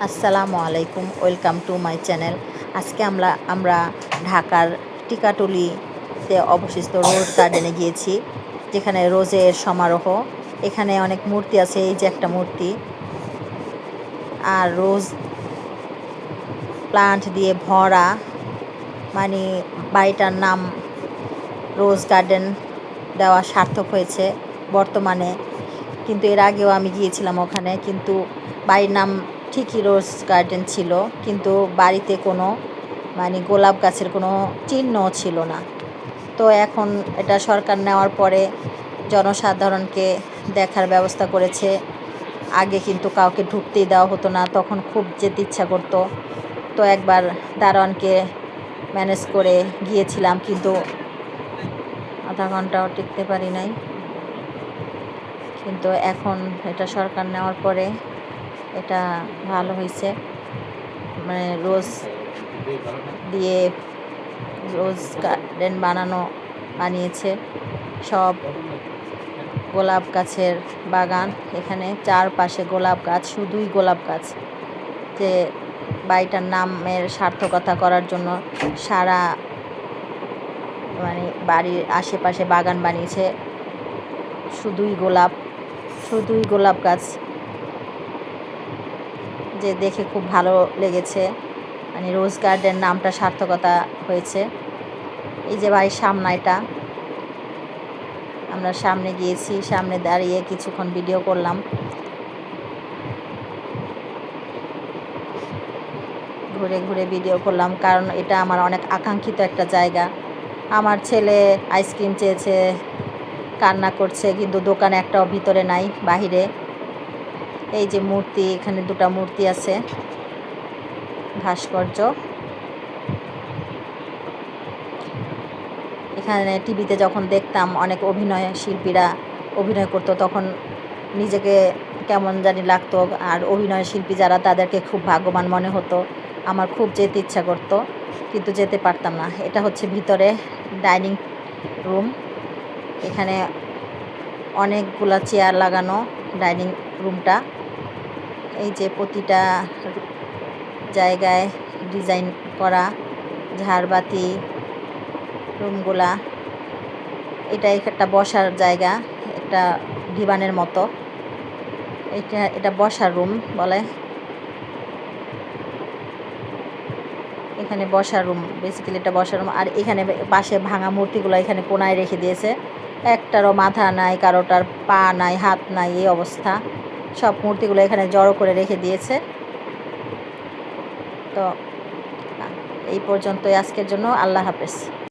আসসালামু আলাইকুম, welcome to my channel. আজকে আমরা ঢাকার টিকাটুলিতে অবস্থিত রোজ গার্ডেনে গিয়েছি, যেখানে রোজের সমারোহ। এখানে অনেক মূর্তি আছে, এই যে একটা মূর্তি, আর রোজ প্লান্ট দিয়ে ভরা, মানে বাড়িটার নাম রোজ গার্ডেন দেওয়া সার্থক হয়েছে বর্তমানে। কিন্তু এর আগেও আমি গিয়েছিলাম ওখানে, কিন্তু বাড়ির নাম ঠিকই রোজ গার্ডেন ছিল, কিন্তু বাড়িতে কোনো গোলাপ গাছের কোনো চিহ্ন ছিল না। তো এখন এটা সরকার নেওয়ার পরে জনসাধারণকে দেখার ব্যবস্থা করেছে। আগে কিন্তু কাউকে ঢুকতেই দেওয়া হতো না, তখন খুব যেতে ইচ্ছা করতো। তো একবার দারোয়ানকে ম্যানেজ করে গিয়েছিলাম, কিন্তু আধা ঘন্টাও টিকতে পারি নাই। কিন্তু এখন এটা সরকার নেওয়ার পরে এটা ভালো হয়েছে, রোজ দিয়ে রোজ গার্ডেন বানিয়েছে। সব গোলাপ গাছের বাগান, এখানে চারপাশে গোলাপ গাছ, শুধুই গোলাপ গাছ। যে বাড়িটার নামের সার্থকতা করার জন্য সারা বাড়ির আশেপাশে বাগান বানিয়েছে, শুধুই গোলাপ গাছ। যে দেখে খুব ভালো লেগেছে, রোজ গার্ডেন নামটা সার্থকতা হয়েছে। এই যে বাড়ির সামনেটা, আমরা সামনে গিয়েছি, সামনে দাঁড়িয়ে কিছুক্ষণ ভিডিও করলাম। ঘুরে ঘুরে ভিডিও করলাম, কারণ এটা আমার অনেক আকাঙ্ক্ষিত একটা জায়গা। আমার ছেলে আইসক্রিম চেয়েছে, কান্না করছে, কিন্তু দোকানে একটাও ভিতরে নাই, বাহিরে। এই যে মূর্তি, এখানে দুটো মূর্তি আছে, ভাস্কর্য। এখানে টিভিতে যখন দেখতাম অনেক শিল্পীরা অভিনয় করতো, তখন নিজেকে কেমন জানি লাগতো। আর অভিনয় শিল্পী যারা, তাদেরকে খুব ভাগ্যবান মনে হতো। আমার খুব যেতে ইচ্ছা করতো, কিন্তু যেতে পারতাম না। এটা হচ্ছে ভিতরে ডাইনিং রুম। এখানে অনেকগুলা চেয়ার লাগানো ডাইনিং রুমটা। এই যে প্রতিটা জায়গায় ডিজাইন করা ঝাড়বাতি রুমগুলা। এটা একটা বসার জায়গা, একটা ডিভানের মতো। এটা বসার রুম বলে, এখানে বসার রুম, বেসিক্যালি এটা বসার রুম। আর এখানে পাশে ভাঙা মূর্তিগুলো এখানে কোনায় রেখে দিয়েছে। একটারও মাথা নাই, কারোটার পা নাই, হাত নাই, এই অবস্থা। সব মূর্তিগুলো এখানে জড়ো করে রেখে দিয়েছে। তো এই পর্যন্তই আজকের জন্য। আল্লাহ হাফেজ।